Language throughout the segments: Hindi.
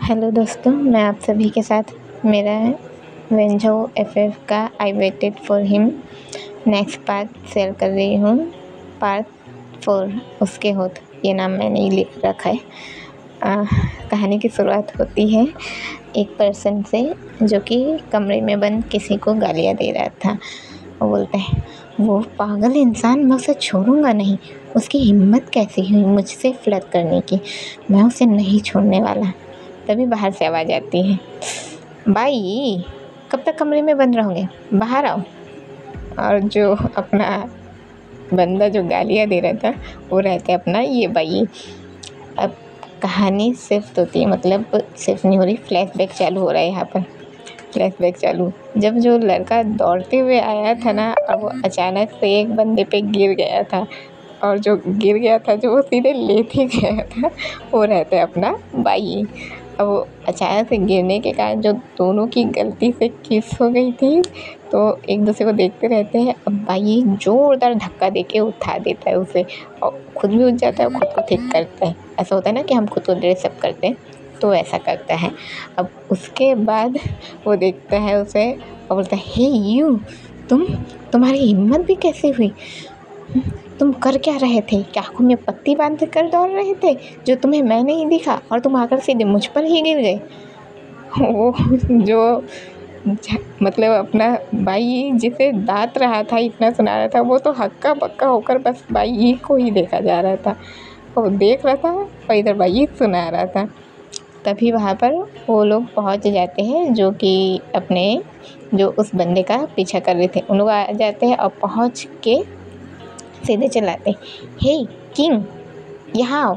हेलो दोस्तों, मैं आप सभी के साथ मेरा वेंजो एफएफ का I waited for him next part share कर रही हूँ। पार्ट 4 उसके होठ, ये नाम मैंने लिख रखा है। कहानी की शुरुआत होती है एक पर्सन से जो कि कमरे में बंद किसी को गालियाँ दे रहा था। वो बोलते हैं, वो पागल इंसान, मैं उसे छोड़ूंगा नहीं। उसकी हिम्मत कैसी हुई मुझसे फ्लर्ट करने की, मैं उसे नहीं छोड़ने वाला। तभी बाहर से आवाज़ आती है, भाई कब तक कमरे में बंद रहोगे, बाहर आओ। और जो अपना बंदा जो गालियाँ दे रहा था वो रहता है अपना ये भाई। अब कहानी सिर्फ होती है, मतलब सिर्फ नहीं हो रही, फ्लैशबैक चालू हो रहा है यहाँ पर। फ्लैशबैक चालू, जब जो लड़का दौड़ते हुए आया था ना, और वो अचानक से एक बंदे पे गिर गया था, और जो गिर गया था जो वो सीधे लेते गया था, वो रहता है अपना भाई। अब वो अचानक से गिरने के कारण जो दोनों की गलती से किस हो गई थी, तो एक दूसरे को देखते रहते हैं। अब भाई जोरदार धक्का देके उठा देता है उसे, और खुद भी उठ जाता है और खुद को ठीक करता है। ऐसा होता है ना कि हम खुद को ड्रेसअप करते हैं, तो ऐसा करता है। अब उसके बाद वो देखता है उसे और बोलता है, हे यू, तुम्हारी हिम्मत भी कैसे हुई? तुम कर क्या रहे थे? क्या आँखों में पट्टी बांध कर दौड़ रहे थे जो तुम्हें मैं नहीं दिखा, और तुम आकर सीधे मुझ पर ही गिर गए? वो जो मतलब अपना भाई जिसे दांत रहा था, इतना सुना रहा था, वो तो हक्का बक्का होकर बस भाई को ही देखा जा रहा था। वो देख रहा था और इधर भाई सुना रहा था। तभी वहाँ पर वो लोग पहुँच जाते हैं जो कि अपने जो उस बंदे का पीछा कर रहे थे, उन लोग आ जाते हैं और पहुँच के सीधे चिल्लाते, हे किंग, यहाँ आओ,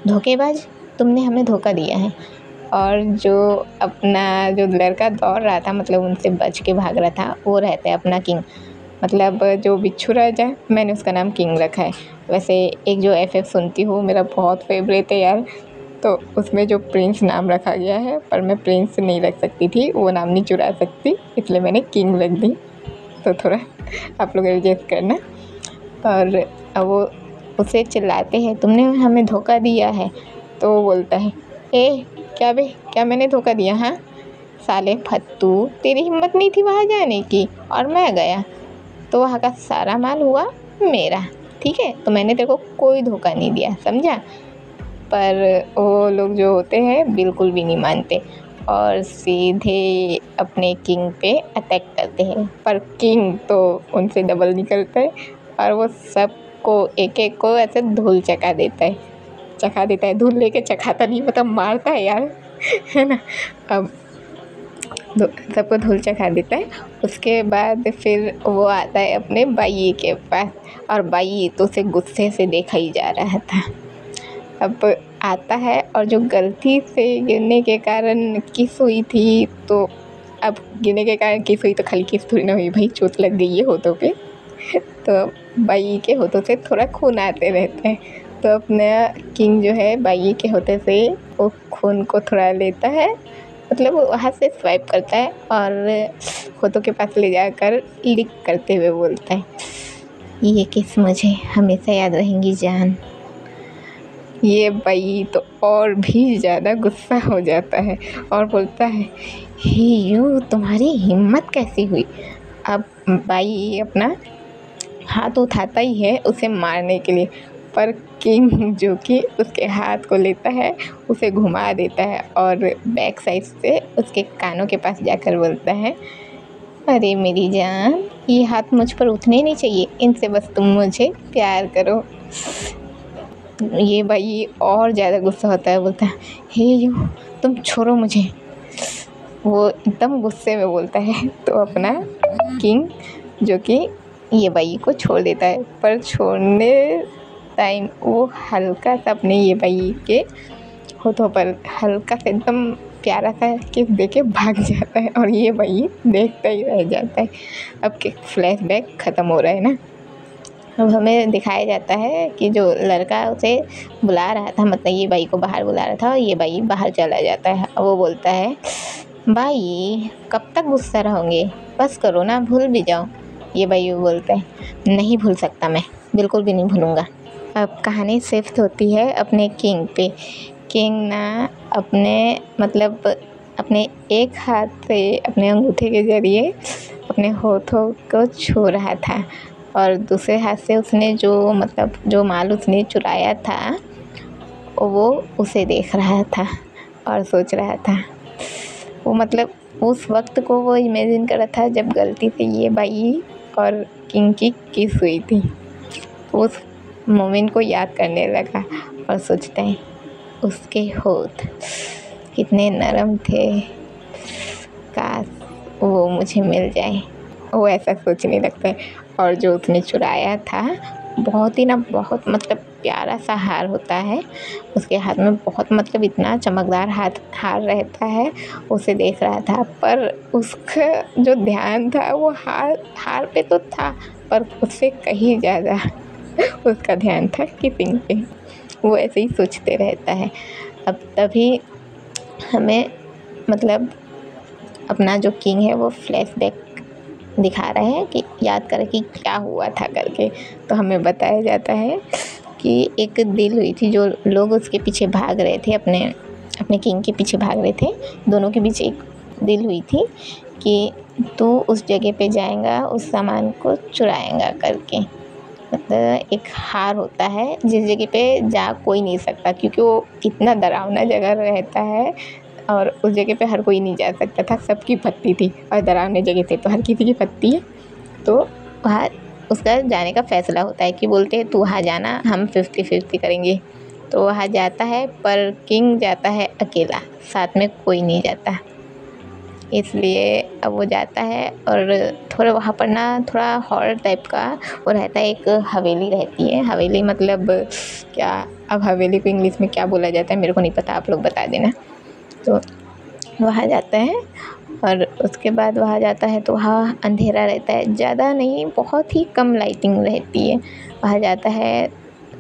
धोखेबाज, तुमने हमें धोखा दिया है। और जो अपना जो लड़का दौड़ रहा था, मतलब उनसे बच के भाग रहा था, वो रहता है अपना किंग। मतलब जो बिच्छू राजा, मैंने उसका नाम किंग रखा है। वैसे एक जो एफएफ सुनती हूँ, मेरा बहुत फेवरेट है यार, तो उसमें जो प्रिंस नाम रखा गया है, पर मैं प्रिंस नहीं रख सकती थी, वो नाम नहीं चुरा सकती, इसलिए मैंने किंग रख दी। तो थोड़ा आप लोग एडजस्ट करना। और अब वो उसे चिल्लाते हैं, तुमने हमें धोखा दिया है। तो वो बोलता है, क्या बे, क्या मैंने धोखा दिया? हाँ साले फत्तू, तेरी हिम्मत नहीं थी वहाँ जाने की और मैं गया, तो वहाँ का सारा माल हुआ मेरा, ठीक है? तो मैंने तेरे को कोई धोखा नहीं दिया, समझा? पर वो लोग जो होते हैं बिल्कुल भी नहीं मानते और सीधे अपने किंग पे अटैक करते हैं। पर किंग तो उनसे डबल निकलता है और वो सबको एक एक को ऐसे धूल चखा देता है। धूल लेके चखाता नहीं, मतलब मारता है यार, है ना। अब सबको धूल चखा देता है। उसके बाद फिर वो आता है अपने भाई के पास, और भाई तो उसे गुस्से से देखा ही जा रहा था। अब आता है और जो गलती से गिरने के कारण किस हुई थी, तो अब गिरने के कारण किस हुई तो खाली किस थोड़ी ना हुई भाई, चोट लग गई है होठों पे। तो भाई के होठों से थोड़ा खून आते रहते हैं, तो अपना किंग जो है भाई के होठे से वो खून को थोड़ा लेता है, मतलब वो वहाँ से स्वाइप करता है और होठों के पास ले जाकर लिक करते हुए बोलता है, ये किस मुझे हमेशा याद रहेंगी जान। ये भाई तो और भी ज़्यादा गुस्सा हो जाता है और बोलता है, हे यू, तुम्हारी हिम्मत कैसी हुई? अब भाई अपना हाथ उठाता ही है उसे मारने के लिए, पर किंग जो कि उसके हाथ को लेता है, उसे घुमा देता है और बैक साइड से उसके कानों के पास जाकर बोलता है, अरे मेरी जान, ये हाथ मुझ पर उठने नहीं चाहिए, इनसे बस तुम मुझे प्यार करो। ये भाई और ज़्यादा गुस्सा होता है, बोलता है, हे यू, तुम छोड़ो मुझे। वो एकदम गुस्से में बोलता है, तो अपना किंग जो कि ये भाई को छोड़ देता है, पर छोड़ने टाइम वो हल्का सा अपने ये भाई के होठों पर हल्का सा एकदम प्यारा सा किस देके भाग जाता है, और ये भाई देखता ही रह जाता है। अब के फ्लैशबैक ख़त्म हो रहा है ना। अब हमें दिखाया जाता है कि जो लड़का उसे बुला रहा था, मतलब ये भाई को बाहर बुला रहा था, और ये भाई बाहर चला जाता है। और वो बोलता है, भाई कब तक गुस्सा रहोगे, बस करो ना, भूल भी जाओ। ये भाई वो बोलता है, नहीं भूल सकता मैं, बिल्कुल भी नहीं भूलूंगा। अब कहानी शिफ्ट होती है अपने किंग पे किंग ना अपने मतलब अपने एक हाथ से अपने अंगूठे के ज़रिए अपने होठों को छू रहा था और दूसरे हाथ से उसने जो माल उसने चुराया था वो उसे देख रहा था और सोच रहा था। वो उस वक्त को वो इमेजिन कर रहा था जब गलती से ये बाई और किंग की किस हुई थी। उस मोमेंट को याद करने लगा और सोचता है उसके होठ कितने नरम थे, काश वो मुझे मिल जाए। वो ऐसा सोचने लगता है। और जो उसने चुराया था बहुत ही बहुत प्यारा सा हार होता है उसके हाथ में, बहुत इतना चमकदार हार रहता है। उसे देख रहा था पर उसका जो ध्यान था वो हार पे तो था पर उससे कहीं ज़्यादा उसका ध्यान था किपिंग पे। वो ऐसे ही सोचते रहता है। अब तभी हमें अपना जो किंग है वो फ्लैशबैक दिखा रहा है कि याद करें कि क्या हुआ था करके। तो हमें बताया जाता है कि एक डील हुई थी, जो लोग उसके पीछे भाग रहे थे, अपने किंग के पीछे भाग रहे थे। दोनों के बीच एक डील हुई थी कि तू उस जगह पे जाएगा, उस सामान को चुराएगा करके। एक हार होता है जिस जगह पे जा कोई नहीं सकता क्योंकि वो इतना डरावना जगह रहता है और उस जगह पे हर कोई नहीं जा सकता था। सबकी पत्ती थी और डरावने जगह थे तो हर किसी की पत्ती है। तो वहाँ उसका जाने का फ़ैसला होता है कि बोलते हैं तू वहाँ जाना, हम 50-50 करेंगे। तो वहाँ जाता है पर किंग जाता है अकेला, साथ में कोई नहीं जाता। इसलिए अब वो जाता है और थोड़ा वहाँ पर ना थोड़ा हॉरर टाइप का वो रहता है। एक हवेली रहती है। हवेली क्या, अब हवेली को इंग्लिश में क्या बोला जाता है मेरे को नहीं पता, आप लोग बता देना। तो वहाँ जाता है और उसके बाद वहाँ जाता है तो वहाँ अंधेरा रहता है, ज़्यादा नहीं, बहुत ही कम लाइटिंग रहती है। वहाँ जाता है,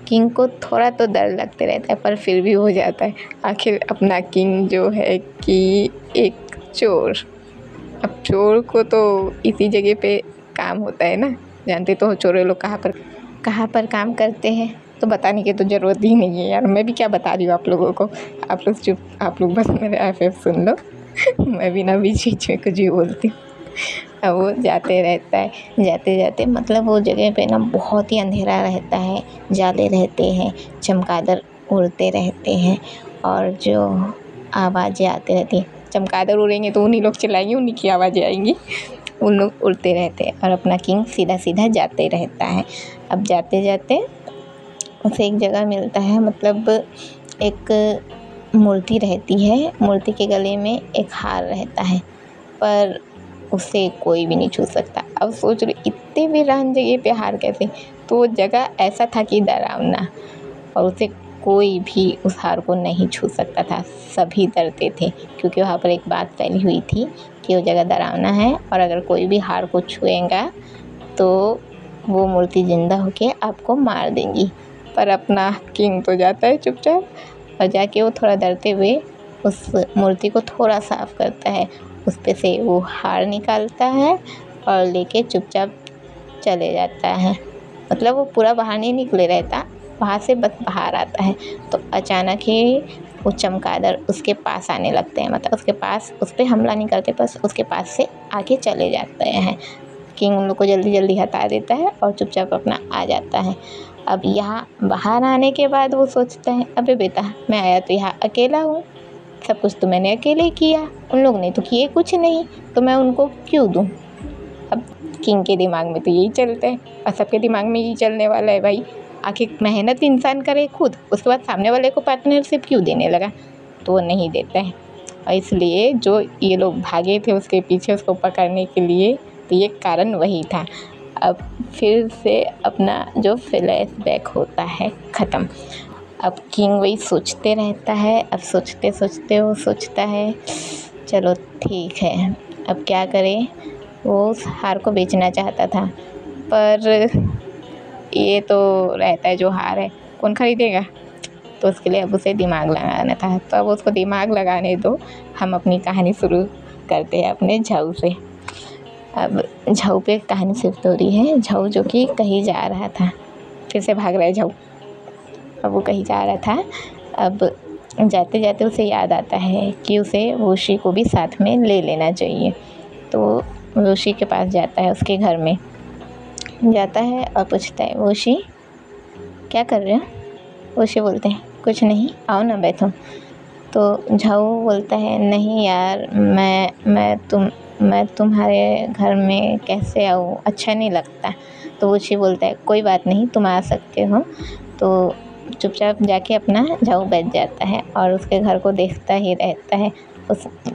किंग को थोड़ा तो डर लगते रहता है पर फिर भी हो जाता है। आखिर अपना किंग जो है कि एक चोर, अब चोर को तो इसी जगह पे काम होता है ना, जानते तो हो चोर लोग कहाँ पर काम करते हैं। तो बताने की तो ज़रूरत ही नहीं है यार, मैं भी क्या बता रही हूँ आप लोगों को। आप लोग बस मेरे FF सुन लो मैं भी ना बीच बीच में कुछ भी बोलती हूँ। अब वो जाते रहता है, जाते जाते वो जगह पे ना बहुत ही अंधेरा रहता है, जाले रहते हैं, चमगादड़ उड़ते रहते हैं और जो आवाज़ें आती रहती हैं, चमगादड़ उड़ेंगे तो उन्हीं लोग चिल्लाएंगे, उन्हीं की आवाज़ें आएंगी। उन लोग उड़ते रहते हैं और अपना किंग सीधा सीधा जाते रहता है। अब जाते जाते उसे एक जगह मिलता है, एक मूर्ति रहती है, मूर्ति के गले में एक हार रहता है पर उसे कोई भी नहीं छू सकता। अब सोच रही इतने वीरान जगह पे हार कैसे, तो वो जगह ऐसा था कि डरावना, और उसे कोई भी उस हार को नहीं छू सकता था। सभी डरते थे क्योंकि वहाँ पर एक बात फैली हुई थी कि वो जगह डरावना है और अगर कोई भी हार को छुएगा तो वो मूर्ति ज़िंदा होके आपको मार देंगी। पर अपना किंग तो जाता है चुपचाप और जाके वो थोड़ा डरते हुए उस मूर्ति को थोड़ा साफ़ करता है, उस पे से वो हार निकालता है और लेके चुपचाप चले जाता है। वो पूरा बाहर नहीं निकले रहता, वहाँ से बस बाहर आता है तो अचानक ही वो चमगादड़ उसके पास आने लगते हैं। उस पर हमला नहीं करते, बस उसके पास से आगे चले जाते हैं। किंग उन लोग को जल्दी जल्दी हटा देता है और चुपचाप अपना आ जाता है। अब यहाँ बाहर आने के बाद वो सोचता है अबे बेटा, मैं आया तो यहाँ अकेला हूँ, सब कुछ तो मैंने अकेले किया, उन लोग ने तो किए कुछ नहीं, तो मैं उनको क्यों दूँ। अब किंग के दिमाग में तो यही चलता है और सबके दिमाग में यही चलने वाला है भाई, आखिर मेहनत इंसान करे खुद, उसके बाद सामने वाले को पार्टनरशिप क्यों देने लगा। तो वो नहीं देता है और इसलिए जो ये लोग भागे थे उसके पीछे उसको पकड़ने के लिए, तो ये कारण वही था। अब फिर से अपना जो फ्लैशबैक होता है ख़त्म। अब किंग वही सोचते रहता है। अब सोचते सोचते वो सोचता है चलो ठीक है, अब क्या करें। वो उस हार को बेचना चाहता था पर ये तो रहता है जो हार है कौन ख़रीदेगा, तो उसके लिए अब उसे दिमाग लगाना था। तो अब उसको दिमाग लगाने दो, हम अपनी कहानी शुरू करते हैं अपने झाऊ से। अब झाऊ पे कहानी शिफ्ट हो रही है। झाऊ जो कि कहीं जा रहा था, फिर से भाग रहा है झाऊ। अब वो कहीं जा रहा था। अब जाते जाते उसे याद आता है कि उसे वोशी को भी साथ में ले लेना चाहिए। तो वोशी के पास जाता है, उसके घर में जाता है और पूछता है, वोशी क्या कर रहे हो? वोशी बोलते हैं, कुछ नहीं, आओ ना बैठो। तो झाऊ बोलता है, नहीं यार, मैं तुम्हारे घर में कैसे आऊँ, अच्छा नहीं लगता। तो वोशी बोलता है, कोई बात नहीं, तुम आ सकते हो। तो चुपचाप जाके अपना झाऊ बैठ जाता है और उसके घर को देखता ही रहता है।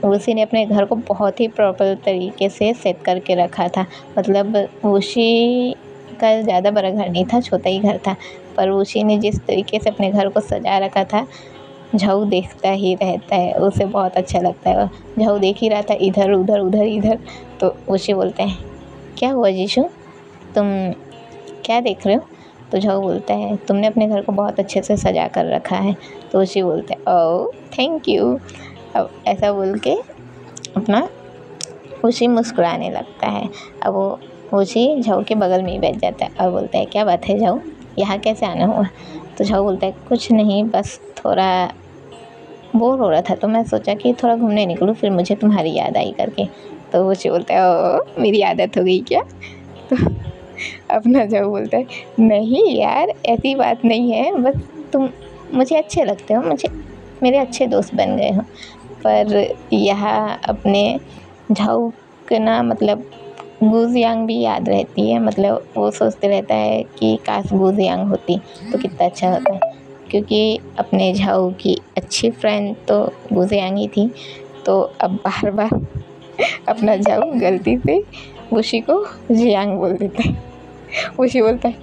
वोशी ने अपने घर को बहुत ही प्रॉपर तरीके से सेट करके रखा था। मतलब वोशी का ज़्यादा बड़ा घर नहीं था, छोटा ही घर था, पर वोशी ने जिस तरीके से अपने घर को सजा रखा था, झाऊ देखता ही रहता है, उसे बहुत अच्छा लगता है। झाऊ देख ही रहा था इधर उधर उधर इधर। तो वोशी बोलते हैं, क्या हुआ जीशु, तुम क्या देख रहे हो? तो झाऊ बोलता है, तुमने अपने घर को बहुत अच्छे से सजा कर रखा है। तो वोशी बोलते हैं, ओह थैंक यू। अब ऐसा बोल के अपना वोशी मुस्कुराने लगता है। अब वो वोशी झाऊ के बगल में ही बैठ जाता है और बोलता है, क्या बात है झाऊ, यहाँ कैसे आना हुआ? तो झाऊ बोलता है, कुछ नहीं, बस थोड़ा बोर हो रहा था तो मैं सोचा कि थोड़ा घूमने निकलूँ, फिर मुझे तुम्हारी याद आई करके। तो वोशी बोलता है, ओ मेरी आदत हो गई क्या? तो अपना झाऊ बोलता है, नहीं यार ऐसी बात नहीं है, बस तुम मुझे अच्छे लगते हो, मुझे मेरे अच्छे दोस्त बन गए हो। पर यहाँ अपने झाऊ के ना मतलब गुजियांग भी याद रहती है। मतलब वो सोचते रहता है कि काश गुजियांग होती तो कितना अच्छा होता, क्योंकि अपने झाऊ की अच्छी फ्रेंड तो गुजियांग ही थी। तो अब बार बार अपना झाऊ गलती से वोशी को जियांग बोल देता है। वोशी बोलता है,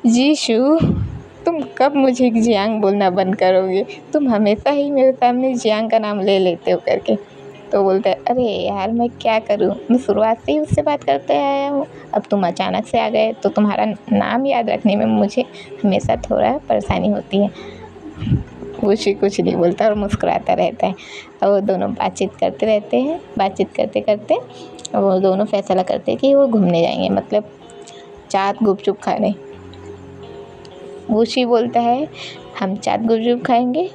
जीशु तुम कब मुझे जियांग बोलना बंद करोगे? तुम हमेशा ही मेरे सामने जियांग का नाम ले लेते हो करके। तो बोलता है, अरे यार मैं क्या करूँ, मैं शुरुआत से ही उससे बात करते आया हूँ, अब तुम अचानक से आ गए तो तुम्हारा नाम याद रखने में मुझे हमेशा थोड़ा परेशानी होती है। वोशी कुछ नहीं बोलता और मुस्कुराता रहता है। और वो दोनों बातचीत करते रहते हैं। बातचीत करते करते वो दोनों फैसला करते हैं कि वो घूमने जाएंगे, मतलब चाट गुपचुप खाने। वोशी बोलता है, हम चाट गुपचुप खाएंगे,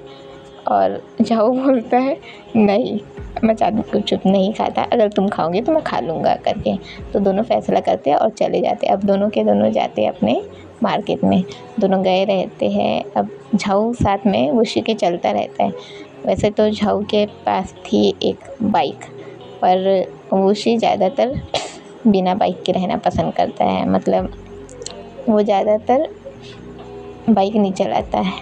और झाऊ बोलता है, नहीं मैं चाट गुपचुप नहीं खाता, अगर तुम खाओगे तो मैं खा लूँगा करके। तो दोनों फैसला करते हैं और चले जाते हैं। अब दोनों के दोनों जाते हैं अपने मार्केट में, दोनों गए रहते हैं। अब झाऊ साथ में वोशी के चलता रहता है। वैसे तो झाऊ के पास थी एक बाइक, पर वोशी ज़्यादातर बिना बाइक के रहना पसंद करता है। मतलब वो ज़्यादातर बाइक नहीं चलाता है,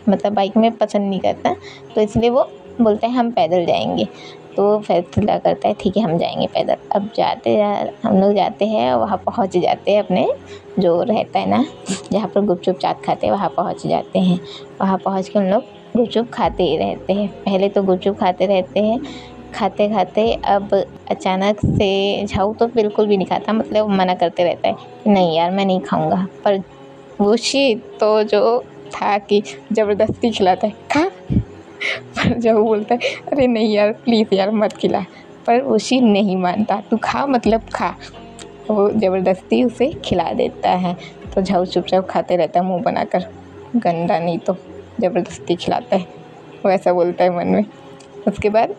मतलब बाइक में पसंद नहीं करता, तो इसलिए वो बोलता है हम पैदल जाएंगे। तो फैसला करता है ठीक है हम जाएंगे पैदल। अब हम लोग जाते हैं, वहाँ पहुँच जाते हैं अपने जो रहता है ना जहाँ पर गुपचुप चाट खाते हैं, वहाँ पहुँच जाते हैं। वहाँ पहुँच के हम लोग गुपचुप खाते ही रहते हैं। पहले तो गुपचुप खाते रहते हैं, खाते खाते अब अचानक से झाऊ तो बिल्कुल भी नहीं खाता, मतलब मना करते रहता है कि नहीं यार मैं नहीं खाऊंगा। पर वोशी तो जो था कि ज़बरदस्ती खिलाता है, खा। पर झाऊ बोलता है, अरे नहीं यार प्लीज़ यार मत खिला। पर वोशी नहीं मानता, तू खा मतलब खा। वो ज़बरदस्ती उसे खिला देता है। तो झाऊ चुपचाप खाते रहता है मुंह बनाकर, गंदा नहीं तो ज़बरदस्ती खिलाता है, वो ऐसा बोलता है मन में। उसके बाद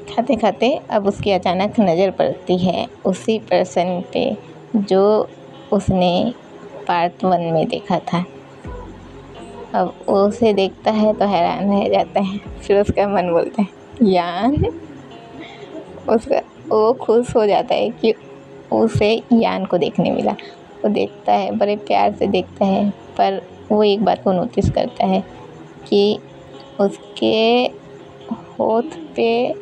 खाते खाते अब उसकी अचानक नज़र पड़ती है उसी पर्सन पे जो उसने पार्ट 1 में देखा था। अब वो उसे देखता है तो हैरान रह जाता है। फिर उसका मन बोलता है यान। उसका वो खुश हो जाता है कि उसे यान को देखने मिला। वो देखता है, बड़े प्यार से देखता है, पर वो एक बात को नोटिस करता है कि उसके होठ पे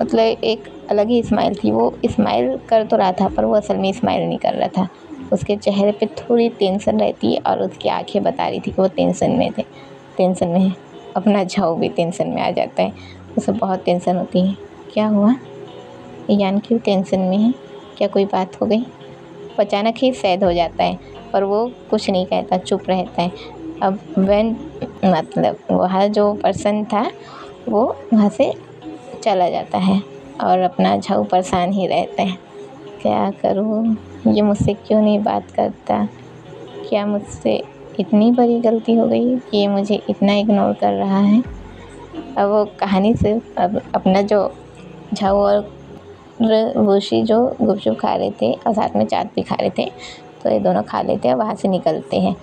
मतलब एक अलग ही स्माइल थी। वो स्माइल कर तो रहा था पर वो असल में स्माइल नहीं कर रहा था। उसके चेहरे पे थोड़ी टेंशन रहती है और उसकी आंखें बता रही थी कि वो टेंशन में है। अपना झाऊ भी टेंशन में आ जाता है, उसे बहुत टेंशन होती है। क्या हुआ, यान क्यों टेंशन में है, क्या कोई बात हो गई? वो अचानक ही सैड हो जाता है, पर वो कुछ नहीं कहता, चुप रहता है। अब मतलब वहाँ जो पर्सन था वो वहाँ से चला जाता है और अपना झाऊ परेशान ही रहता है। क्या करूँ, ये मुझसे क्यों नहीं बात करता? क्या मुझसे इतनी बड़ी गलती हो गई कि ये मुझे इतना इग्नोर कर रहा है? अब वो कहानी सिर्फ अब अपना जो झाऊ और वुशी जो गुपचुप खा रहे थे और साथ में चाट भी खा रहे थे, तो ये दोनों खा लेते हैं, वहाँ से निकलते हैं।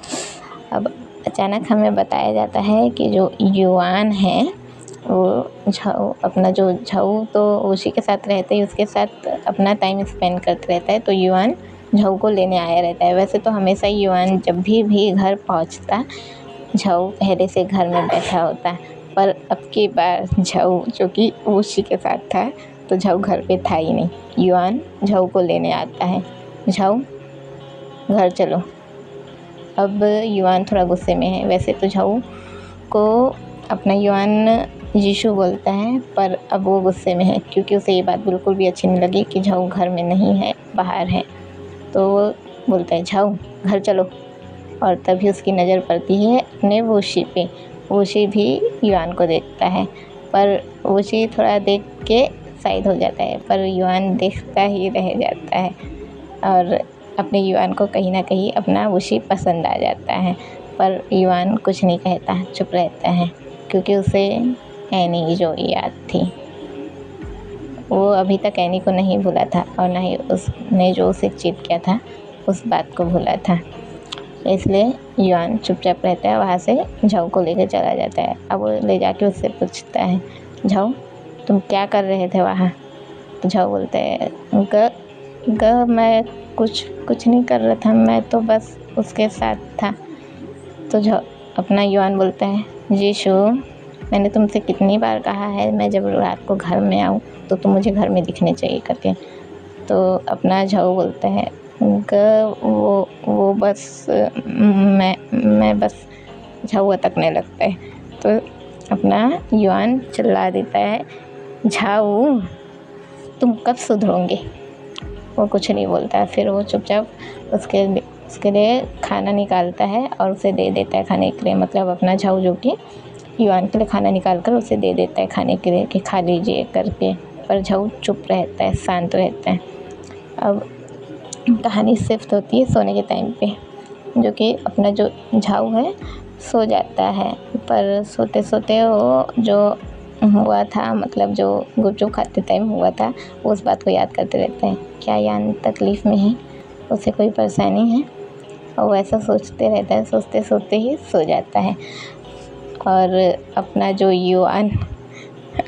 अब अचानक हमें बताया जाता है कि जो युआन है वो झाऊ अपना जो झाऊ तो वुशी के साथ रहते ही उसके साथ अपना टाइम स्पेंड करते रहता है, तो युआन झाऊ को लेने आया रहता है। वैसे तो हमेशा युआन जब भी घर पहुंचता, झाऊ पहले से घर में बैठा होता, पर अब की बार झाऊ जो कि वुशी के साथ था, तो झाऊ घर पे था ही नहीं। युआन झाऊ को लेने आता है, झाऊ घर चलो। अब युआन थोड़ा गुस्से में है। वैसे तो झाऊ को अपना युआन जीशु बोलता है, पर अब वो गुस्से में है क्योंकि उसे ये बात बिल्कुल भी अच्छी नहीं लगी कि झाऊ घर में नहीं है, बाहर है। तो वो बोलता है झाऊ घर चलो, और तभी उसकी नज़र पड़ती है अपने वुशी पे। वुशी भी युआन को देखता है, पर वुशी थोड़ा देख के साइड हो जाता है, पर युआन देखता ही रह जाता है और अपने युआन को कहीं ना कहीं अपना वुशी पसंद आ जाता है। पर युआन कुछ नहीं कहता, चुप रहता है क्योंकि उसे एनी की जो याद थी। वो अभी तक एनी को नहीं भूला था और ना ही उसने जो उसे चीट किया था उस बात को भूला था। इसलिए युआन चुपचाप रहता है, वहाँ से झाऊ को लेकर चला जाता है। अब वो ले जाके उससे पूछता है, झाऊ तुम क्या कर रहे थे वहाँ? तो झाऊ बोलता है, मैं कुछ नहीं कर रहा था, मैं तो बस उसके साथ था। तो झाऊ अपना युआन बोलता है, जीशु मैंने तुमसे कितनी बार कहा है मैं जब रात को घर में आऊँ तो तुम मुझे घर में दिखने चाहिए करके। तो अपना झाऊ बोलता है, वो बस मैं बस झाऊ अटकने लगता है। तो अपना युआन चिल्ला देता है, झाऊ तुम कब सुधरोगे? वो कुछ नहीं बोलता। फिर वो चुपचाप उसके लिए खाना निकालता है और उसे दे देता है खाने के लिए। मतलब अपना झाऊ जो कि युआन के लिए खाना निकाल कर उसे दे देता है खाने के लिए कि खा लीजिए करके। पर झाऊ चुप रहता है, शांत रहता है। अब कहानी शिफ्ट होती है सोने के टाइम पे, जो कि अपना जो झाऊ है सो जाता है, पर सोते सोते वो जो हुआ था, मतलब जो गुपचुप खाते टाइम हुआ था, वो उस बात को याद करते रहते हैं। क्या यान तकलीफ़ में है, उसे कोई परेशानी है, और वैसा सोचते रहता है। सोचते सोचते ही सो जाता है। और अपना जो युआन,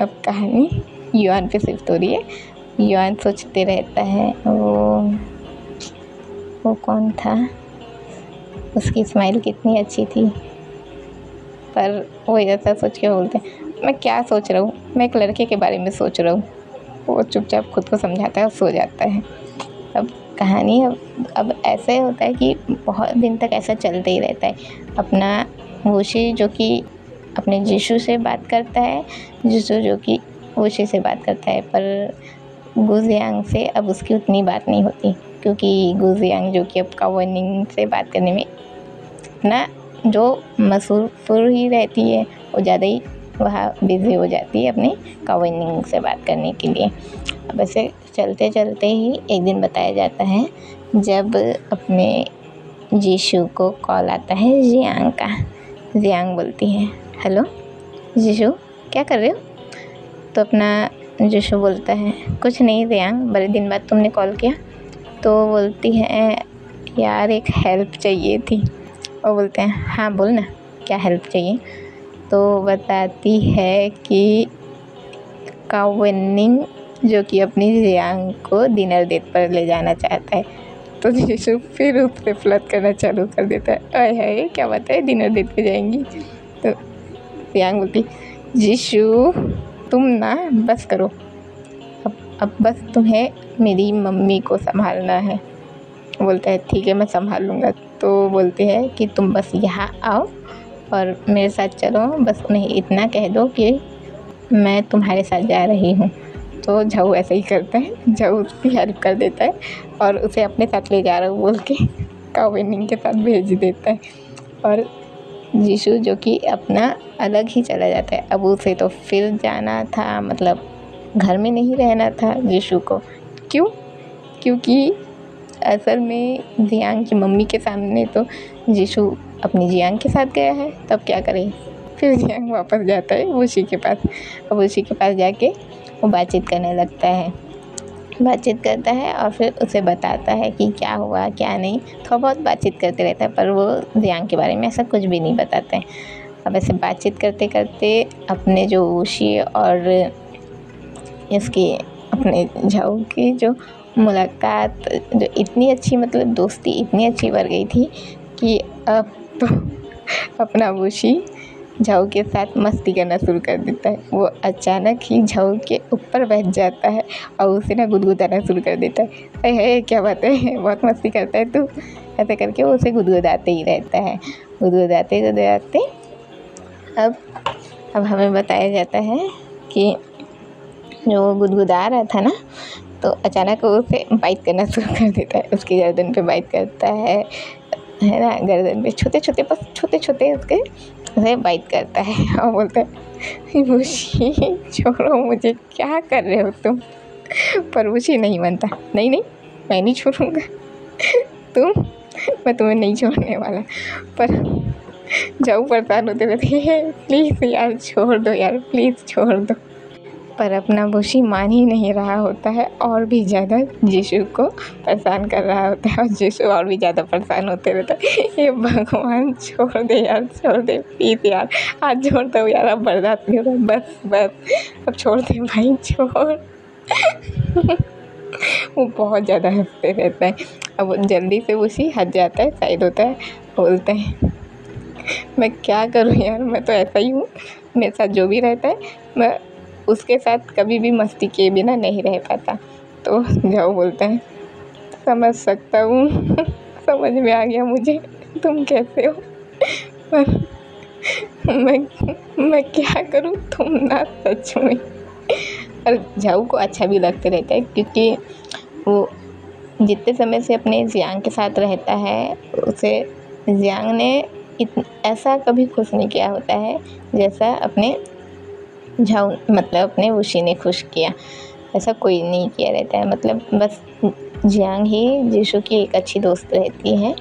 अब कहानी युआन पे शिफ्ट हो रही है। युआन सोचते रहता है वो कौन था, उसकी स्माइल कितनी अच्छी थी। पर वो ऐसा सोच के बोलते हैं, मैं क्या सोच रहा हूँ, मैं एक लड़के के बारे में सोच रहा हूँ। वो चुपचाप खुद को समझाता है और सो जाता है। अब कहानी अब ऐसे होता है कि बहुत दिन तक ऐसा चलते ही रहता है। अपना वुशी जो कि अपने जीशु से बात करता है, जीशु जो कि वुशी से बात करता है, पर गुजियांग से अब उसकी उतनी बात नहीं होती, क्योंकि गुजियांग जो कि अब कावनिंग से बात करने में अपना जो मसरूफ़ ही रहती है, वो ज़्यादा ही वहाँ बिज़ी हो जाती है अपने कावनिंग से बात करने के लिए। अब ऐसे चलते चलते ही एक दिन बताया जाता है जब अपने जीशु को कॉल आता है जियांग का। जियांग बोलती है, हेलो जीशु क्या कर रहे हो? तो अपना जीशु बोलता है, कुछ नहीं जियांग, बड़े दिन बाद तुमने कॉल किया। तो बोलती है, यार एक हेल्प चाहिए थी। और बोलते हैं, हाँ बोल ना क्या हेल्प चाहिए। तो बताती है कि कावनिंग जो कि अपनी जियांग को डिनर डेट पर ले जाना चाहता है। तो जीशु फिर उस पर फ्लर्ट करना चालू कर देता है, अरे है क्या बात है, डिनर डेट पे जाएंगी? तो जियांग बोलती, जीशु तुम ना बस करो, अब बस तुम्हें मेरी मम्मी को संभालना है। बोलता है, ठीक है मैं संभाल लूँगा। तो बोलते हैं कि तुम बस यहाँ आओ और मेरे साथ चलो, बस उन्हें इतना कह दो कि मैं तुम्हारे साथ जा रही हूँ। तो झाऊ ऐसा ही करता है, झाऊ उसकी हेल्प कर देता है और उसे अपने साथ ले जा रहा हूँ बोल के कावनिंग के साथ भेज देता है। और जीशु जो कि अपना अलग ही चला जाता है। अब उसे तो फिर जाना था, मतलब घर में नहीं रहना था जीशु को। क्यों? क्योंकि असल में जियांग की मम्मी के सामने तो जीशु अपनी जियांग के साथ गया है, तब क्या करे, फिर जियांग वापस जाता है वुशी के पास। अब वुशी के पास जाके वो बातचीत करने लगता है, बातचीत करता है और फिर उसे बताता है कि क्या हुआ क्या नहीं। थोड़ा बहुत बातचीत करते रहता है पर वो जियांग के बारे में ऐसा कुछ भी नहीं बताते हैं। अब ऐसे बातचीत करते करते अपने जो वुशी और इसकी अपने झाओ की जो मुलाकात जो इतनी अच्छी, मतलब दोस्ती इतनी अच्छी बढ़ गई थी कि अब तो अपना वुशी झाओ के साथ मस्ती करना शुरू कर देता है। वो अचानक ही झाओ के ऊपर बैठ जाता है और उसे ना गुदगुदाना शुरू कर देता है। अरे क्या बात है, बहुत मस्ती करता है तू, ऐसे करके वो उसे गुदगुदाते ही रहता है। गुदगुदाते गुदगुदाते अब हमें बताया जाता है कि जो वो गुदगुदा रहा था ना, तो अचानक वो उसे बाइट करना शुरू कर देता है। उसकी गर्दन पे बाइट करता है ना, गर्दन पे छोटे छोटे, बस छोटे छोटे उसके उसे बाइट करता है और बोलता है वुशी छोड़ो मुझे, क्या कर रहे हो तुम। पर वुशी नहीं मानता, नहीं नहीं मैं नहीं छोड़ूंगा मैं तुम्हें नहीं छोड़ने वाला। पर जाओ परेशान होते रहते, प्लीज़ यार छोड़ दो यार, प्लीज़ छोड़ दो। पर अपना वुशी मान ही नहीं रहा होता है और भी ज़्यादा जिशु को परेशान कर रहा होता है और जिशु और भी ज़्यादा परेशान होते रहता है। ये भगवान छोड़ दे यार, छोड़ दे प्लीज़ यार, हाथ जोड़ता हूँ यार, अब बर्दाश्त नहीं हो रहा, बस अब छोड़ दे भाई, छोड़। वो बहुत ज़्यादा हंसते रहता है। अब वो जल्दी से वुशी हट जाता है, साइड होता है, बोलते हैं मैं क्या करूँ यार, मैं तो ऐसा ही हूँ, मेरे साथ जो भी रहता है मैं उसके साथ कभी भी मस्ती किए बिना नहीं रह पाता। तो जाओ बोलता है समझ सकता हूँ, समझ में आ गया मुझे तुम कैसे हो, पर मैं क्या करूँ, तुम ना सच में। और जाओ को अच्छा भी लगते रहता है क्योंकि वो जितने समय से अपने जियांग के साथ रहता है उसे जियांग ने ऐसा कभी खुश नहीं किया होता है जैसा अपने झाओ, मतलब अपने वुशी ने खुश किया। ऐसा कोई नहीं किया रहता है, मतलब बस जियांग ही जिशु की एक अच्छी दोस्त रहती है,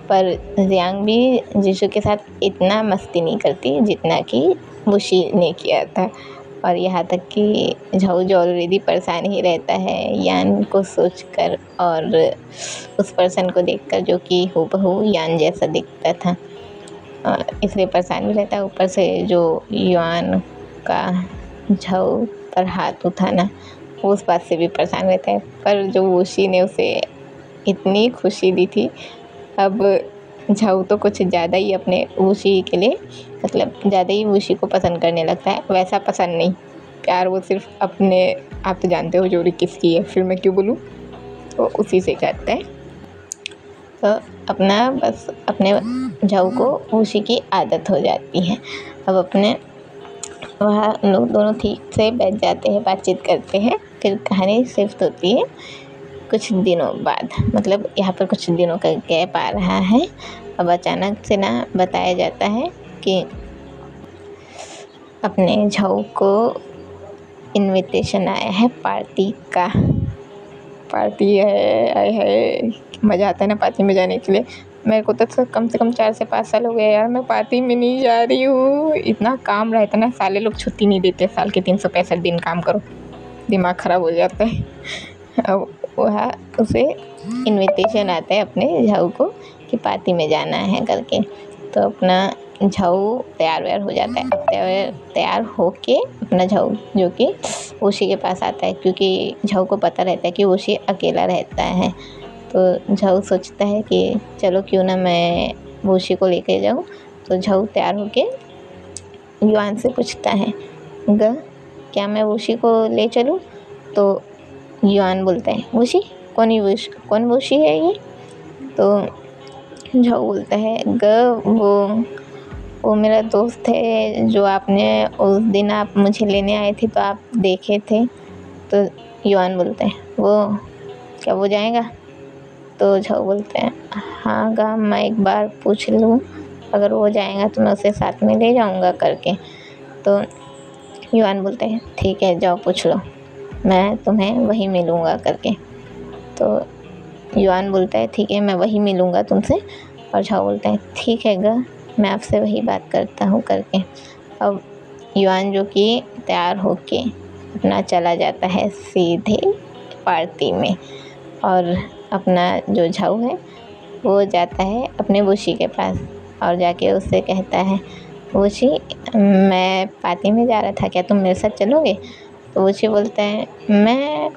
पर जियांग भी जिशु के साथ इतना मस्ती नहीं करती जितना कि वुशी ने किया था। और यहाँ तक कि झाओ जो ऑलरेडी परेशान ही रहता है यान को सोचकर और उस पर्सन को देखकर जो कि हूबहू यान जैसा दिखता था, इसलिए परेशान भी रहता है। ऊपर से जो यान का झाओ पर हाथ उठाना, वो उस बात से भी परेशान रहता है। पर जो वुशी ने उसे इतनी खुशी दी थी, अब झाओ तो कुछ ज़्यादा ही अपने वुशी के लिए, मतलब ज़्यादा ही वुशी को पसंद करने लगता है। वैसा पसंद नहीं, प्यार वो सिर्फ अपने, आप तो जानते हो जोड़ी किसकी है, फिर मैं क्यों बोलूँ, तो उसी से करता है। तो अपना बस अपने झाओ को वुशी की आदत हो जाती है। अब अपने वहाँ लोग दोनों ठीक से बैठ जाते हैं, बातचीत करते हैं। फिर कहानी शिफ्ट होती है कुछ दिनों बाद, मतलब यहाँ पर कुछ दिनों का गैप आ रहा है। अब अचानक से ना बताया जाता है कि अपने झाओ को इनविटेशन आया है पार्टी का। पार्टी है मज़ा आता है ना पार्टी में जाने के लिए। मेरे को तो कम से कम 4 से 5 साल हो गए यार, मैं पार्टी में नहीं जा रही हूँ। इतना काम रहता है ना, साले लोग छुट्टी नहीं देते, साल के 365 दिन काम करो, दिमाग ख़राब हो जाता है। अब वह उसे इनविटेशन आता है अपने झाओ को कि पार्टी में जाना है करके। तो अपना झाओ तैयार व्यार हो जाता है। अब तैयार होके अपना झाओ जो कि वुशी के पास आता है, क्योंकि झाओ को पता रहता है कि वुशी अकेला रहता है। तो झाओ सोचता है कि चलो क्यों ना मैं वुशी को लेके जाऊँ। तो झाओ तैयार होके युआन से पूछता है क्या मैं वुशी को ले चलूँ। तो युआन बोलता है वुशी कौन वुशी है ये। तो झाओ बोलता है वो मेरा दोस्त है जो आपने उस दिन आप मुझे लेने आए थे तो आप देखे थे। तो युआन बोलते हैं क्या वो जाएगा। तो झाओ बोलते हैं हाँ मैं एक बार पूछ लूँ, अगर वो जाएगा तो मैं उसे साथ में ले जाऊँगा करके। तो युआन बोलते हैं ठीक है जाओ पूछ लो, मैं तुम्हें वहीं मिलूँगा करके। तो युआन बोलता है ठीक है मैं वहीं मिलूँगा तुमसे। और झाओ बोलता है ठीक है मैं आपसे वही बात करता हूँ करके। अब युआन जो कि तैयार होके अपना चला जाता है सीधे पार्टी में, और अपना जो झाऊ है वो जाता है अपने वुशी के पास और जाके उससे कहता है, वुशी मैं पार्टी में जा रहा था, क्या तुम मेरे साथ चलोगे? तो वुशी बोलता है, मैं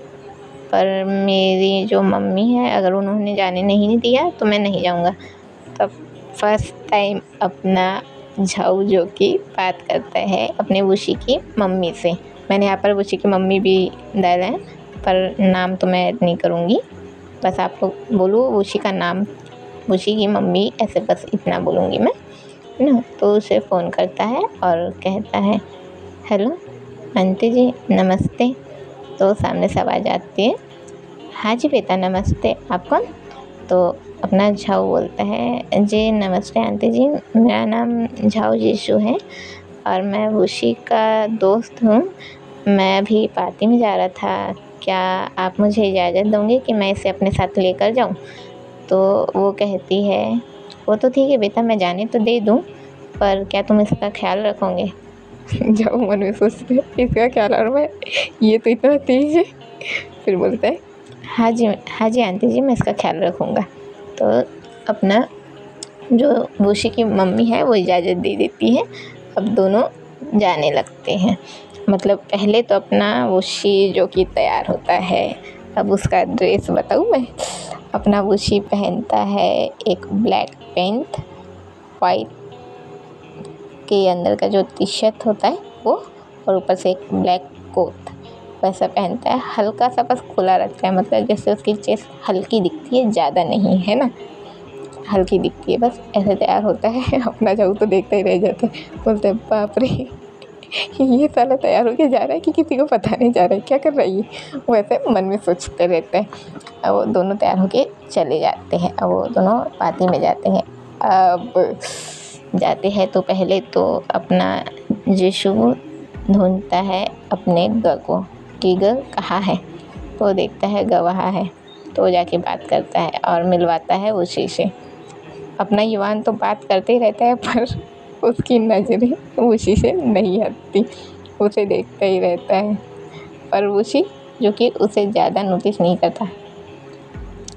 पर मेरी जो मम्मी है अगर उन्होंने जाने नहीं दिया तो मैं नहीं जाऊँगा। तब फर्स्ट टाइम अपना झाऊ जो कि बात करता है अपने वुशी की मम्मी से। मैंने यहाँ पर वुशी की मम्मी भी डाला है, पर नाम तो मैं नहीं करूँगी, बस आप लोग बोलो वुशी का नाम, वुशी की मम्मी, ऐसे बस इतना बोलूँगी मैं, है ना। तो उसे फ़ोन करता है और कहता है, हेलो आंटी जी नमस्ते। तो सामने से आवाज़ आती है, हाँ जी बेटा नमस्ते, आप कौन? तो अपना झाऊ बोलता है, जी नमस्ते आंटी जी, मेरा नाम झाऊ जीशु है और मैं वुशी का दोस्त हूँ। मैं अभी पार्टी में जा रहा था, क्या आप मुझे इजाज़त दोगे कि मैं इसे अपने साथ लेकर जाऊँ? तो वो कहती है, वो तो ठीक है बेटा, मैं जाने तो दे दूँ, पर क्या तुम इसका ख्याल रखोगे? झाऊ मन में सोचते हैं, इसका ख्याल, और मैं, ये तो इतना तेज है। फिर बोलता है, हाँ जी आंटी जी, मैं इसका ख्याल रखूँगा। तो अपना जो वुशी की मम्मी है वो इजाज़त दे देती है। अब दोनों जाने लगते हैं। मतलब पहले तो अपना वुशी जो कि तैयार होता है, अब उसका ड्रेस बताऊँ मैं? अपना वुशी पहनता है एक ब्लैक पैंट, वाइट के अंदर का जो टी शर्ट होता है वो, और ऊपर से एक ब्लैक कोट वैसा पहनता है। हल्का सा बस खुला रखता है, मतलब जैसे उसकी चेस्ट हल्की दिखती है, ज़्यादा नहीं, है ना, हल्की दिखती है, बस ऐसे तैयार होता है। अपना जाऊ तो देखता ही रह जाता है, बोलते हैं बाप रे, ये साला तैयार होके जा रहा है कि किसी को पता नहीं जा रहा है क्या कर रही है, वैसे मन में सोचते रहते हैं। अब वो दोनों तैयार होके चले जाते हैं, अब वो दोनों पार्टी में जाते हैं। अब जाते हैं तो पहले तो अपना जीशु ढूंढता है अपने ग को कि ग कहाँ है। तो देखता है ग वहाँ है, तो जाके बात करता है और मिलवाता है उसी से। अपना युवान तो बात करते ही रहता है, पर उसकी नज़रें उसी से नहीं हटती, उसे देखता ही रहता है। पर उसी जो कि उसे ज़्यादा नोटिस नहीं करता,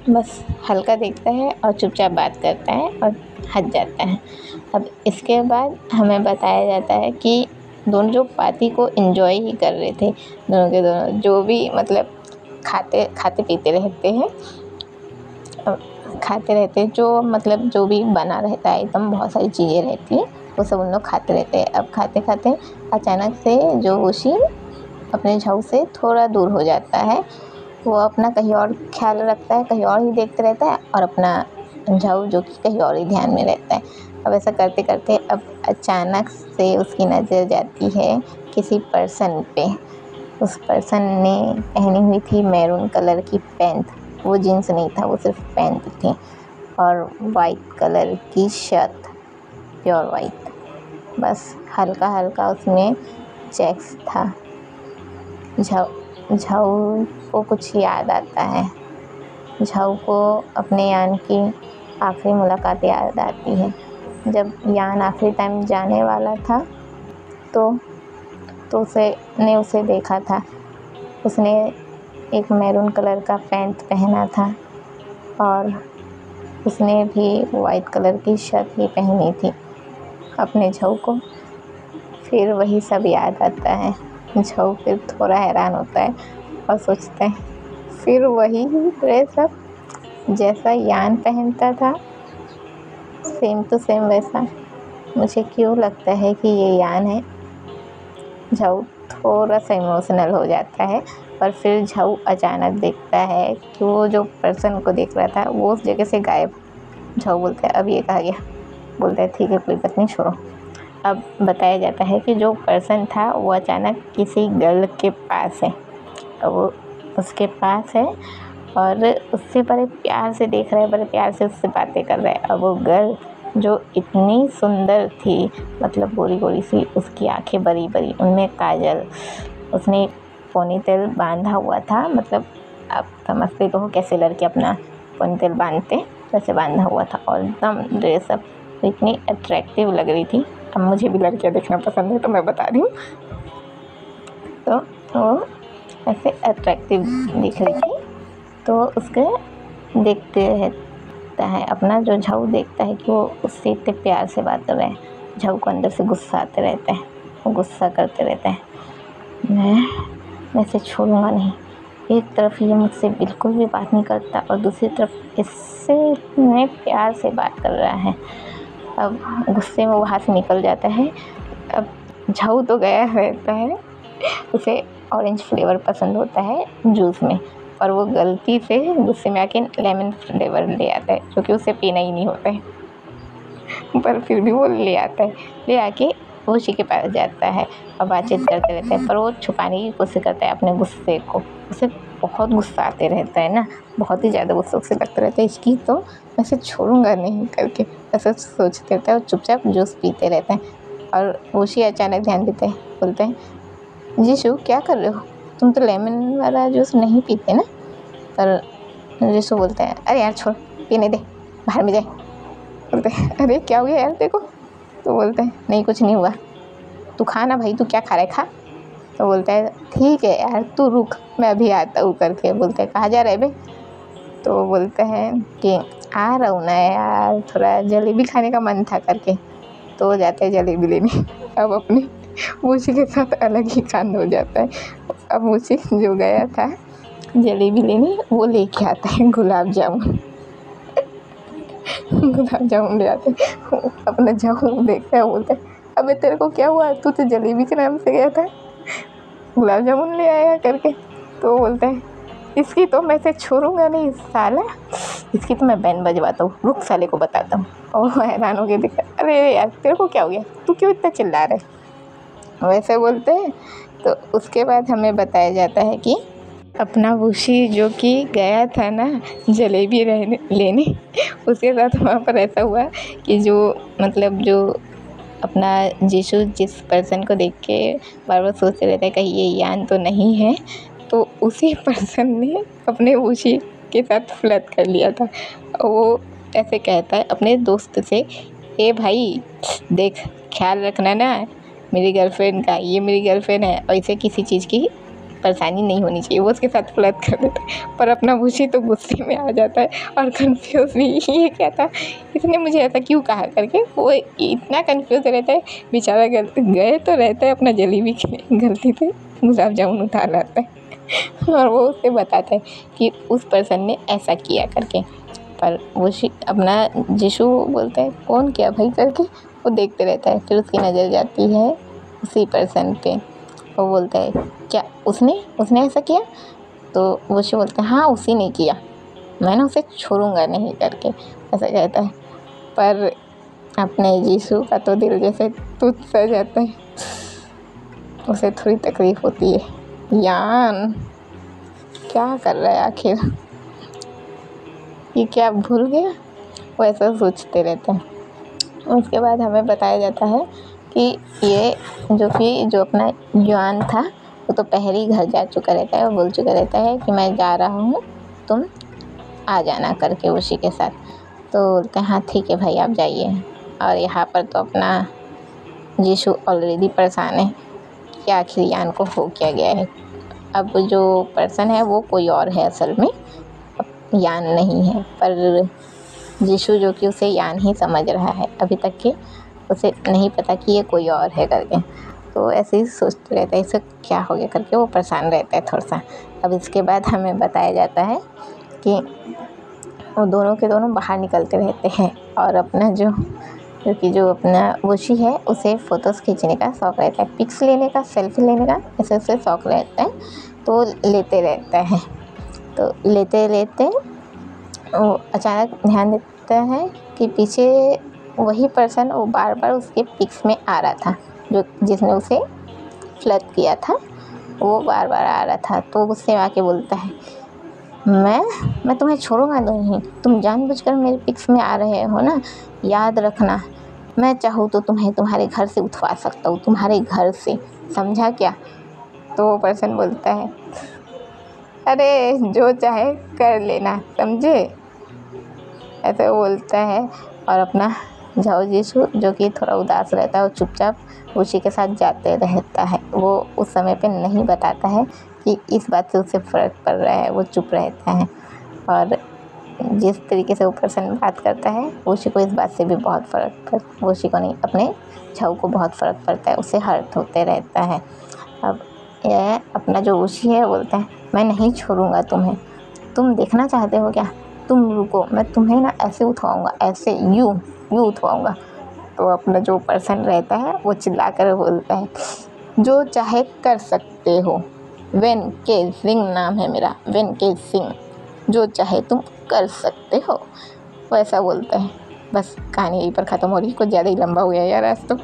बस हल्का देखता है और चुपचाप बात करता है और हट जाता है। अब इसके बाद हमें बताया जाता है कि दोनों जो पार्टी को एंजॉय ही कर रहे थे, दोनों के दोनों जो भी मतलब खाते पीते रहते हैं, जो मतलब जो भी बना रहता है आइटम, बहुत सारी चीज़ें रहती हैं, वो सब उन लोग खाते रहते हैं। अब खाते खाते अचानक से जो वुशी अपने झाऊ से थोड़ा दूर हो जाता है, वो अपना कहीं और ख्याल रखता है, कहीं और ही देखते रहता है, और अपना झाऊ जो कि कहीं और ही ध्यान में रहता है। अब ऐसा करते करते अब अचानक से उसकी नज़र जाती है किसी पर्सन पे। उस पर्सन ने पहनी हुई थी मैरून कलर की पैंट, वो जीन्स नहीं था, वो सिर्फ पैंट थी, और वाइट कलर की शर्ट, प्योर वाइट, बस हल्का हल्का उसमें चेक्स था। झाऊ को कुछ याद आता है, झाऊ को अपने यान की आखिरी मुलाकात याद आती है। जब यान आखिरी टाइम जाने वाला था तो उसे देखा था, उसने एक मैरून कलर का पैंट पहना था और उसने भी वाइट कलर की शर्ट ही पहनी थी अपने झाऊ को। फिर वही सब याद आता है। झाऊ फिर थोड़ा हैरान होता है और सोचता है, फिर वही ड्रेस अब जैसा यान पहनता था, सेम टू सेम वैसा, मुझे क्यों लगता है कि ये यान है। झाऊ थोड़ा सा इमोशनल हो जाता है, पर फिर झाऊ अचानक देखता है कि वो जो पर्सन को देख रहा था वो उस जगह से गायब। झाऊ बोलता है, अब ये कहा गया? बोलता है, ठीक है कोई बात नहीं, छोड़ो। अब बताया जाता है कि जो पर्सन था वो अचानक किसी गर्ल के पास है, वो उसके पास है और उससे बड़े प्यार से देख रहा है, बड़े प्यार से उससे बातें कर रहा है। और वो गर्ल जो इतनी सुंदर थी, मतलब गोरी गोरी सी, उसकी आंखें बड़ी बड़ी, उनमें काजल, उसने पोनीटेल बांधा हुआ था, मतलब आप समझते तो हो कैसे लड़के अपना पोनीटेल बांधते, वैसे बांधा हुआ था, और एकदम ड्रेसअप वो इतनी अट्रैक्टिव लग रही थी। अब मुझे भी लड़कियाँ देखना पसंद है तो मैं बता रही हूँ। तो वो ऐसे अट्रैक्टिव दिख रही थी, तो उसके देखते रहता है। अपना जो झाऊ देखता है कि वो उससे इतने प्यार से बात कर रहे हैं, झाऊ को अंदर से गुस्सा आते रहते हैं, वो गुस्सा करते रहते हैं, मैं इसे छोड़ूंगा नहीं। एक तरफ ये मुझसे बिल्कुल भी बात नहीं करता और दूसरी तरफ इससे इतने प्यार से बात कर रहा है। अब गुस्से में वो वहाँ से निकल जाता है। अब झाऊ तो गया रहता है, उसे ऑरेंज फ्लेवर पसंद होता है जूस में, और वो गलती से गुस्से में आके लेमन फ्लेवर ले आता है, जो कि उसे पीना ही नहीं होता है, पर फिर भी वो ले आता है। ले आके उसी के पास जाता है और बातचीत करते रहते हैं, पर वो छुपाने की कोशिश करता है अपने गुस्से को। उसे बहुत गुस्सा आते रहता है ना, बहुत ही ज़्यादा गुस्सा उसे लगता रहता है इसकी तो मैं इसे छोड़ूंगा नहीं करके, ऐसा सोचते रहता है और चुपचाप जूस पीते रहते हैं। और उसी अचानक ध्यान देते हैं, बोलते हैं जीशु क्या कर रहे हो, तुम तो लेमन वाला जूस नहीं पीते ना। पर जीशु बोलते हैं अरे यार छोड़, पीने दे, बाहर में जाए। बोलते हैं अरे क्या हो गया यार देखो। तो बोलते हैं नहीं कुछ नहीं हुआ, तू खा ना भाई, तू क्या खा रहा है खा। तो बोलता है ठीक है यार तू रुक, मैं अभी आता हूँ करके। बोलते हैं कहाँ जा रहे बे। तो बोलते हैं कि आ रहा हूँ ना यार, थोड़ा जलेबी खाने का मन था करके। तो जाते हैं जलेबी लेने। अब अपने मूची के साथ अलग ही कांड हो जाता है। अब मूची जो गया था जलेबी लेने, वो लेके आता है गुलाब जामुन। गुलाब जामुन ले आते हैं। अपना जामुन देखता है, बोलता है अबे तेरे को क्या हुआ, तू तो जलेबी के नाम से गया था, गुलाब जामुन ले आया करके। तो बोलते हैं इसकी तो मैं से छोड़ूंगा नहीं साला, इसकी तो मैं बैंड बजवाता हूँ, रुक साले को बताता हूँ। और हैरान हो गए, देखा अरे यार तेरे को क्या हो गया, तू क्यों इतना चिल्ला रहा है, वैसे बोलते हैं। तो उसके बाद हमें बताया जाता है कि अपना वुशी जो कि गया था ना जलेबी लेने, उसके साथ वहाँ पर ऐसा हुआ कि जो मतलब जो अपना जीशु जिस पर्सन को देख के बार बार सोचते रहता है कहीं ये यान तो नहीं है, तो उसी पर्सन ने अपने वुशी के साथ फ्लर्ट कर लिया था। वो ऐसे कहता है अपने दोस्त से, ए भाई देख ख्याल रखना ना मेरी गर्लफ्रेंड का, ये मेरी गर्लफ्रेंड है और इसे किसी चीज़ की परेशानी नहीं होनी चाहिए। वो उसके साथ फ्लर्ट कर देता है, पर अपना वुशी तो गुस्से में आ जाता है और कंफ्यूज भी, ये क्या था, इसने मुझे ऐसा क्यों कहा करके वो इतना कंफ्यूज रहता है बेचारा। गए तो रहता है अपना जलेबी के लिए, गलती से गुलाब जामुन उतार लाता है और वो उसे बताता है कि उस पर्सन ने ऐसा किया करके। पर वो अपना जीशु बोलता है कौन किया भाई करके, वो देखते रहता है। फिर उसकी नज़र जाती है उसी पर्सन पे, वो बोलता है क्या उसने ऐसा किया। तो वो बोलता है हाँ उसी ने किया, मैं ना उसे छोड़ूंगा नहीं करके ऐसा कहता है। पर अपने जीशु का तो दिल जैसे टूट सा जाता है, उसे थोड़ी तकलीफ होती है, यान क्या कर रहा है आखिर, ये क्या भूल गया, वो ऐसा सोचते रहते हैं। उसके बाद हमें बताया जाता है कि ये जो अपना युआन था वो तो पहले ही घर जा चुका रहता है और बोल चुका रहता है कि मैं जा रहा हूँ तुम आ जाना करके उसी के साथ। तो बोलते हैं हाँ ठीक है भाई आप जाइए। और यहाँ पर तो अपना जीशु ऑलरेडी परेशान है कि आखिर यान को हो क्या गया है। अब जो पर्सन है वो कोई और है असल में, यान नहीं है, पर जीशु जो कि उसे यान ही समझ रहा है, अभी तक के उसे नहीं पता कि ये कोई और है करके। तो ऐसे ही सोचते रहता है इसे क्या हो गया करके, वो परेशान रहता है थोड़ा सा। अब इसके बाद हमें बताया जाता है कि वो दोनों के दोनों बाहर निकलते रहते हैं और अपना जो अपना वुशी है उसे फ़ोटोज़ खींचने का शौक़ रहता है, पिक्स लेने का, सेल्फी लेने का ऐसे उसे शौक़ रहता है। तो लेते रहता है, तो लेते लेते वो अचानक ध्यान देता है कि पीछे वही पर्सन वो बार बार उसके पिक्स में आ रहा था, जो जिसने उसे फ्लर्ट किया था वो बार बार आ रहा था। तो गुस्से में आके बोलता है मैं तुम्हें छोड़ूंगा नहीं, तुम जानबूझकर मेरे पिक्स में आ रहे हो ना, याद रखना मैं चाहूँ तो तुम्हें तुम्हारे घर से उठवा सकता हूँ, तुम्हारे घर से, समझा क्या। तो वो पर्सन बोलता है अरे जो चाहे कर लेना समझे, ऐसे बोलता है और अपना झाओ जीशु जो कि थोड़ा उदास रहता है और चुपचाप उसी के साथ जाते रहता है। वो उस समय पे नहीं बताता है कि इस बात से उसे फ़र्क पड़ रहा है, वो चुप रहता है। और जिस तरीके से वो पर्सन बात करता है उसी को इस बात से भी बहुत फ़र्क उसी को नहीं, अपने झाओ को बहुत फ़र्क पड़ता है, उसे हर्ट होते रहता है। अब यह अपना जो उसी है बोलता है, मैं नहीं छोड़ूंगा तुम्हें, तुम देखना चाहते हो क्या, तुम रुको, मैं तुम्हें ना ऐसे उठवाऊंगा, ऐसे यूँ उठवाऊंगा। तो अपना जो पर्सन रहता है वो चिल्ला कर बोलता है, जो चाहे कर सकते हो, वेन के सिंह नाम है मेरा, वेन के सिंह, जो चाहे तुम कर सकते हो, वैसा बोलता है। बस कहानी यहीं पर ख़त्म हो रही है, कुछ ज़्यादा ही लंबा हो गया यार आज तो।